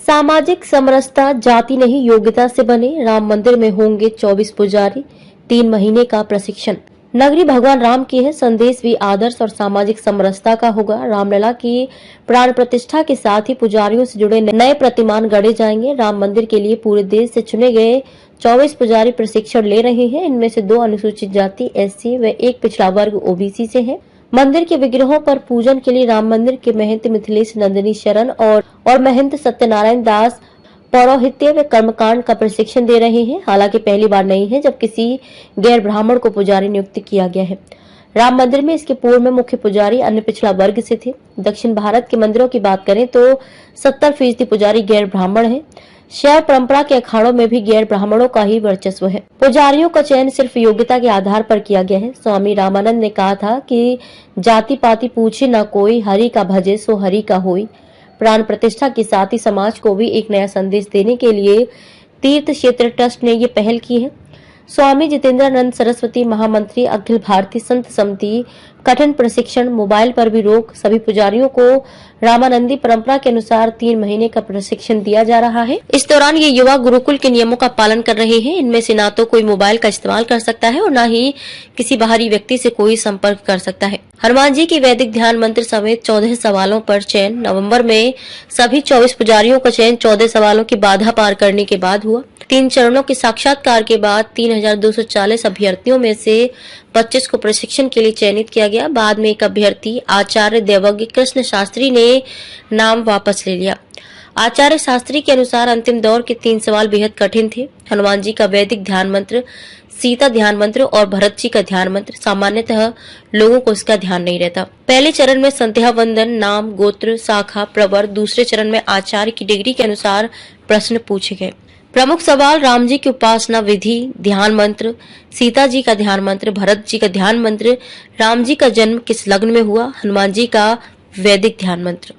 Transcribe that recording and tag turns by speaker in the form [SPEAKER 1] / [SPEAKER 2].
[SPEAKER 1] सामाजिक समरसता जाति नहीं योग्यता से बने, राम मंदिर में होंगे 24 पुजारी, 3 महीने का प्रशिक्षण। नगरी भगवान राम की है, संदेश भी आदर्श और सामाजिक समरसता का होगा। रामलला की प्राण प्रतिष्ठा के साथ ही पुजारियों से जुड़े नए प्रतिमान गढ़े जाएंगे। राम मंदिर के लिए पूरे देश से चुने गए 24 पुजारी प्रशिक्षण ले रहे हैं। इनमें से 2 अनुसूचित जाति SC व 1 पिछड़ा वर्ग OBC से है। मंदिर के विग्रहों पर पूजन के लिए राम मंदिर के महंत मिथिलेश नंदिनी शरण और महंत सत्यनारायण दास पौरोहित्य व कर्मकांड का प्रशिक्षण दे रहे हैं। हालांकि पहली बार नहीं है जब किसी गैर ब्राह्मण को पुजारी नियुक्त किया गया है। राम मंदिर में इसके पूर्व में मुख्य पुजारी अन्य पिछड़ा वर्ग से थे। दक्षिण भारत के मंदिरों की बात करें तो 70% पुजारी गैर ब्राह्मण हैं। शैव परंपरा के अखाड़ों में भी गैर ब्राह्मणों का ही वर्चस्व है। पुजारियों का चयन सिर्फ योग्यता के आधार पर किया गया है। स्वामी रामानंद ने कहा था कि जाति पाति पूछे न कोई, हरि का भजे सो हरि का होई। प्राण प्रतिष्ठा के साथ ही समाज को भी एक नया संदेश देने के लिए तीर्थ क्षेत्र ट्रस्ट ने ये पहल की है। स्वामी जितेंद्रानंद सरस्वती महामंत्री अखिल भारतीय संत समिति कठिन प्रशिक्षण, मोबाइल पर भी रोक। सभी पुजारियों को रामानंदी परंपरा के अनुसार 3 महीने का प्रशिक्षण दिया जा रहा है। इस दौरान ये युवा गुरुकुल के नियमों का पालन कर रहे हैं। इनमें से ना तो कोई मोबाइल का इस्तेमाल कर सकता है और न ही किसी बाहरी व्यक्ति से कोई संपर्क कर सकता है। हनुमान जी की वैदिक ध्यान मंत्र समेत 14 सवालों पर चयन। नवंबर में सभी 24 पुजारियों का चयन 14 सवालों की बाधा पार करने के बाद हुआ। 3 चरणों के साक्षात्कार के बाद 3240 अभ्यर्थियों में से 25 को प्रशिक्षण के लिए चयनित किया गया। बाद में एक अभ्यर्थी आचार्य देवज्ञ कृष्ण शास्त्री ने नाम वापस ले लिया। आचार्य शास्त्री के अनुसार अंतिम दौर के 3 सवाल बेहद कठिन थे। हनुमान जी का वैदिक ध्यान मंत्र, सीता ध्यान मंत्र और भरत जी का ध्यान मंत्र। सामान्यतः लोगों को इसका ध्यान नहीं रहता। पहले चरण में संध्या वंदन, नाम, गोत्र, शाखा, प्रवर। दूसरे चरण में आचार्य की डिग्री के अनुसार प्रश्न पूछे गए। प्रमुख सवाल राम जी की उपासना विधि, ध्यान मंत्र, सीता जी का ध्यान मंत्र, भरत जी का ध्यान मंत्र, राम जी का जन्म किस लग्न में हुआ, हनुमान जी का वैदिक ध्यान मंत्र।